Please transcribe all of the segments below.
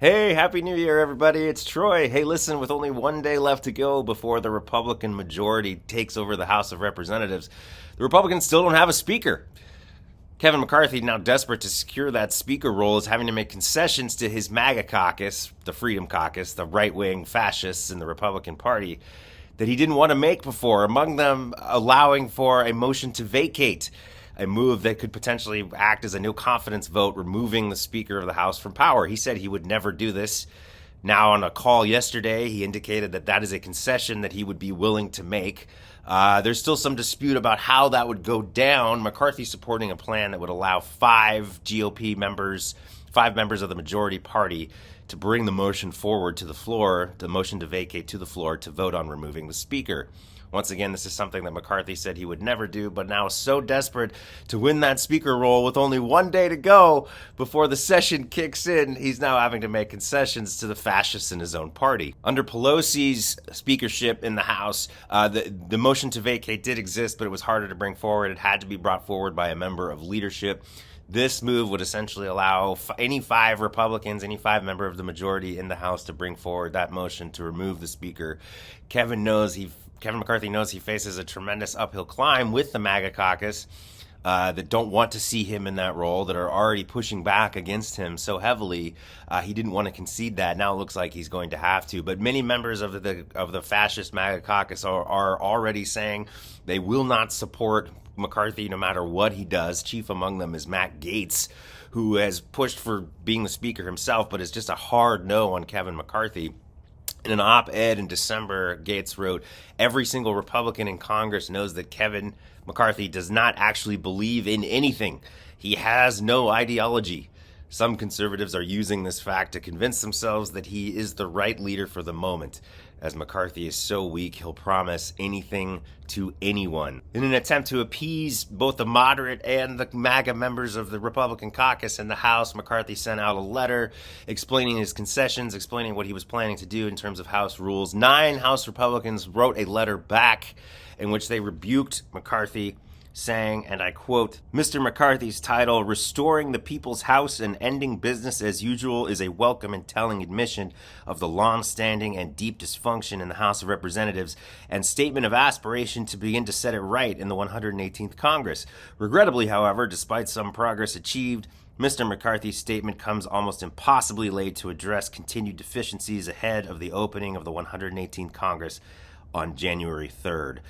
Hey, Happy New Year, everybody. It's Troy. Hey, listen, with only one day left to go before the Republican majority takes over the House of Representatives, the Republicans still don't have a speaker. Kevin McCarthy, now desperate to secure that speaker role, is having to make concessions to his MAGA caucus, the Freedom Caucus, the right-wing fascists in the Republican Party, that he didn't want to make before, among them allowing for a motion to vacate, a move that could potentially act as a no confidence vote, removing the Speaker of the House from power. He said he would never do this. Now, on a call yesterday, he indicated that that is a concession that he would be willing to make. There's still some dispute about how that would go down. McCarthy supporting a plan that would allow five members of the majority party to bring the motion forward to the floor, the motion to vacate to the floor to vote on removing the Speaker. Once again, this is something that McCarthy said he would never do, but now is so desperate to win that speaker role with only one day to go before the session kicks in, he's now having to make concessions to the fascists in his own party. Under Pelosi's speakership in the House, the motion to vacate did exist, but it was harder to bring forward. It had to be brought forward by a member of leadership. This move would essentially allow any five Republicans, any five member of the majority in the House to bring forward that motion to remove the speaker. Kevin McCarthy knows he faces a tremendous uphill climb with the MAGA caucus that don't want to see him in that role, that are already pushing back against him so heavily. He didn't want to concede that. Now it looks like he's going to have to. But many members of the fascist MAGA caucus are already saying they will not support McCarthy no matter what he does. Chief among them is Matt Gaetz, who has pushed for being the speaker himself, but is just a hard no on Kevin McCarthy. In an op-ed in December, Gaetz wrote, "Every single Republican in Congress knows that Kevin McCarthy does not actually believe in anything. He has no ideology. Some conservatives are using this fact to convince themselves that he is the right leader for the moment. As McCarthy is so weak, he'll promise anything to anyone." In an attempt to appease both the moderate and the MAGA members of the Republican caucus in the House, McCarthy sent out a letter explaining his concessions, explaining what he was planning to do in terms of House rules. 9 House Republicans wrote a letter back in which they rebuked McCarthy, saying, and I quote, "Mr. McCarthy's title, 'Restoring the People's House and Ending Business as Usual,' is a welcome and telling admission of the long-standing and deep dysfunction in the House of Representatives and statement of aspiration to begin to set it right in the 118th Congress. Regrettably, however, despite some progress achieved, Mr. McCarthy's statement comes almost impossibly late to address continued deficiencies ahead of the opening of the 118th Congress on January 3rd.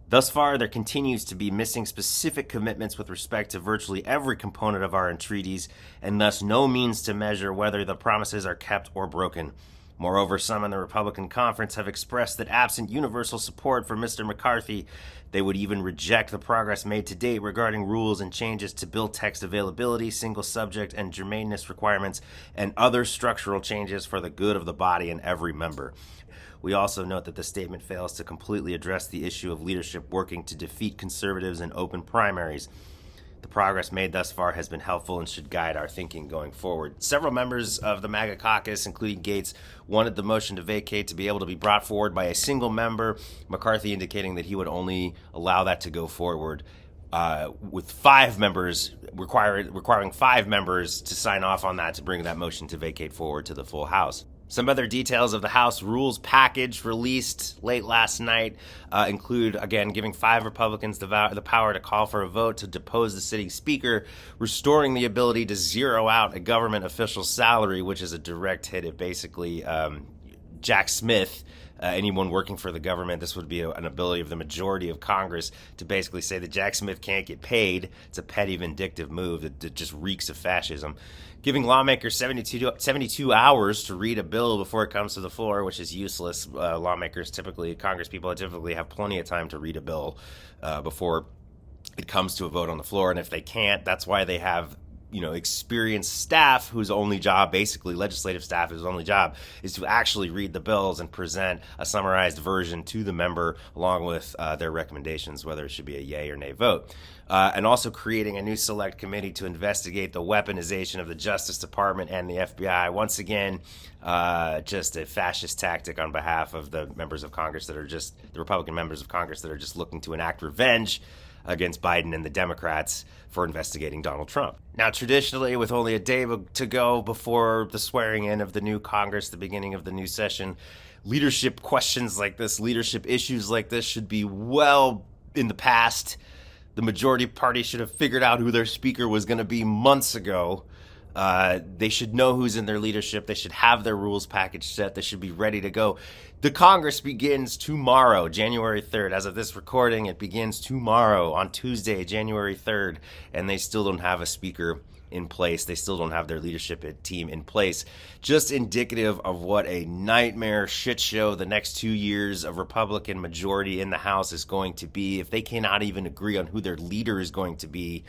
Thus far, there continues to be missing specific commitments with respect to virtually every component of our entreaties, and thus no means to measure whether the promises are kept or broken. Moreover, some in the Republican conference have expressed that absent universal support for Mr. McCarthy, they would even reject the progress made to date regarding rules and changes to bill text availability, single subject and germaneness requirements, and other structural changes for the good of the body and every member. We also note that the statement fails to completely address the issue of leadership working to defeat conservatives in open primaries. The progress made thus far has been helpful and should guide our thinking going forward." Several members of the MAGA caucus, including Gaetz, wanted the motion to vacate to be able to be brought forward by a single member, McCarthy indicating that he would only allow that to go forward with 5 members, requiring 5 members to sign off on that to bring that motion to vacate forward to the full House. Some other details of the House rules package released late last night include, again, giving 5 Republicans the power to call for a vote to depose the sitting speaker, restoring the ability to zero out a government official's salary, which is a direct hit at basically Jack Smith. Anyone working for the government, this would be an ability of the majority of Congress to basically say that Jack Smith can't get paid. It's a petty, vindictive move that just reeks of fascism. Giving lawmakers 72 hours to read a bill before it comes to the floor, which is useless. Congress people typically have plenty of time to read a bill before it comes to a vote on the floor. And if they can't, that's why they have experienced staff whose only job, basically legislative staff whose only job is to actually read the bills and present a summarized version to the member along with their recommendations, whether it should be a yay or nay vote. And also creating a new select committee to investigate the weaponization of the Justice Department and the FBI. Once again, just a fascist tactic on behalf of the members of Congress the Republican members of Congress that are just looking to enact revenge against Biden and the Democrats for investigating Donald Trump. Now, traditionally, with only a day to go before the swearing in of the new Congress, the beginning of the new session, leadership questions like this, leadership issues like this should be well in the past. The majority party should have figured out who their speaker was going to be months ago. They should know who's in their leadership. They should have their rules package set. They should be ready to go. The Congress begins tomorrow, January 3rd. As of this recording, it begins tomorrow on Tuesday, January 3rd, and they still don't have a speaker in place. They still don't have their leadership team in place. Just indicative of what a nightmare shit show the next 2 years of Republican majority in the House is going to be. If they cannot even agree on who their leader is going to be,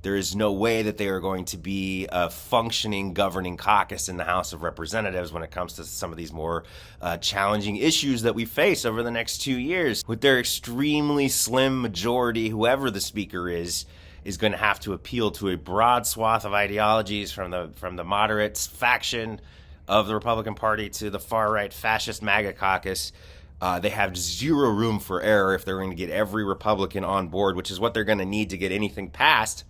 there is no way that they are going to be a functioning governing caucus in the House of Representatives when it comes to some of these more challenging issues that we face over the next 2 years. With their extremely slim majority, whoever the speaker is going to have to appeal to a broad swath of ideologies from the moderates faction of the Republican Party to the far-right fascist MAGA caucus. They have zero room for error if they're going to get every Republican on board, which is what they're going to need to get anything passed.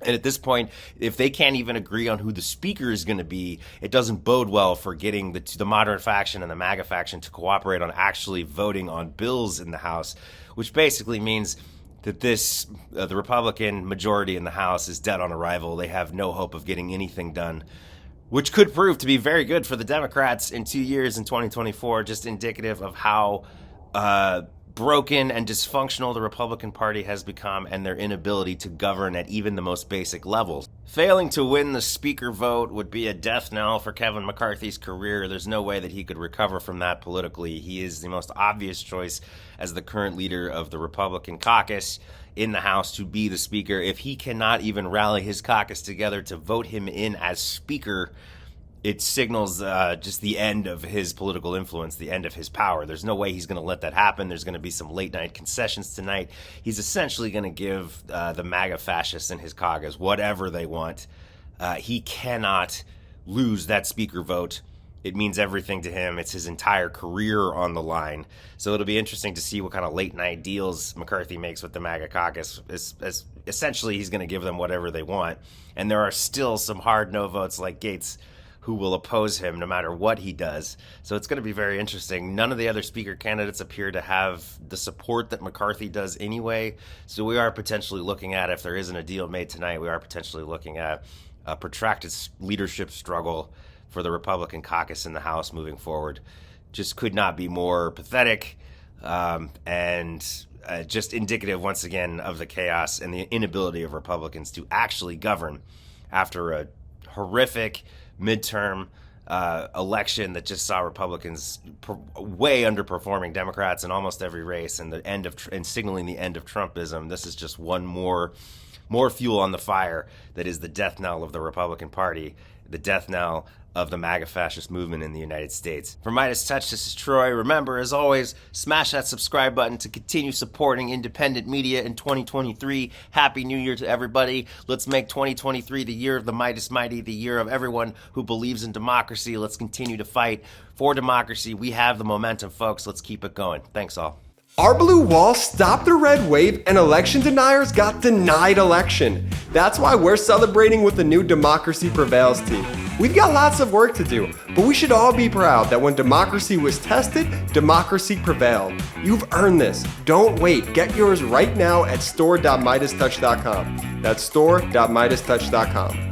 And at this point, if they can't even agree on who the speaker is going to be, it doesn't bode well for getting the moderate faction and the MAGA faction to cooperate on actually voting on bills in the House, which basically means that the Republican majority in the House is dead on arrival. They have no hope of getting anything done, which could prove to be very good for the Democrats in 2 years in 2024, just indicative of how broken and dysfunctional the Republican Party has become and their inability to govern at even the most basic levels. Failing to win the speaker vote would be a death knell for Kevin McCarthy's career. There's no way that he could recover from that politically. He is the most obvious choice as the current leader of the Republican caucus in the House to be the speaker. If he cannot even rally his caucus together to vote him in as speaker, it signals just the end of his political influence, the end of his power. There's no way he's going to let that happen. There's going to be some late-night concessions tonight. He's essentially going to give the MAGA fascists and his caucus whatever they want. He cannot lose that speaker vote. It means everything to him. It's his entire career on the line. So it'll be interesting to see what kind of late-night deals McCarthy makes with the MAGA caucus. Essentially, he's going to give them whatever they want. And there are still some hard no votes like Gates who will oppose him no matter what he does. So it's going to be very interesting. None of the other speaker candidates appear to have the support that McCarthy does anyway. So we are potentially looking at, if there isn't a deal made tonight, we are potentially looking at a protracted leadership struggle for the Republican caucus in the House moving forward. Just could not be more pathetic and just indicative, once again, of the chaos and the inability of Republicans to actually govern after a horrific midterm election that just saw Republicans way underperforming Democrats in almost every race, and signaling the end of Trumpism. This is just one more fuel on the fire that is the death knell of the Republican Party, the death knell of the MAGA fascist movement in the United States. For MeidasTouch, this is Troy. Remember, as always, smash that subscribe button to continue supporting independent media in 2023. Happy New Year to everybody. Let's make 2023 the year of the Meidas Mighty, the year of everyone who believes in democracy. Let's continue to fight for democracy. We have the momentum, folks. Let's keep it going. Thanks, all. Our blue wall stopped the red wave and election deniers got denied election. That's why we're celebrating with the new Democracy Prevails team. We've got lots of work to do, but we should all be proud that when democracy was tested, democracy prevailed. You've earned this. Don't wait. Get yours right now at store.MeidasTouch.com. That's store.MeidasTouch.com.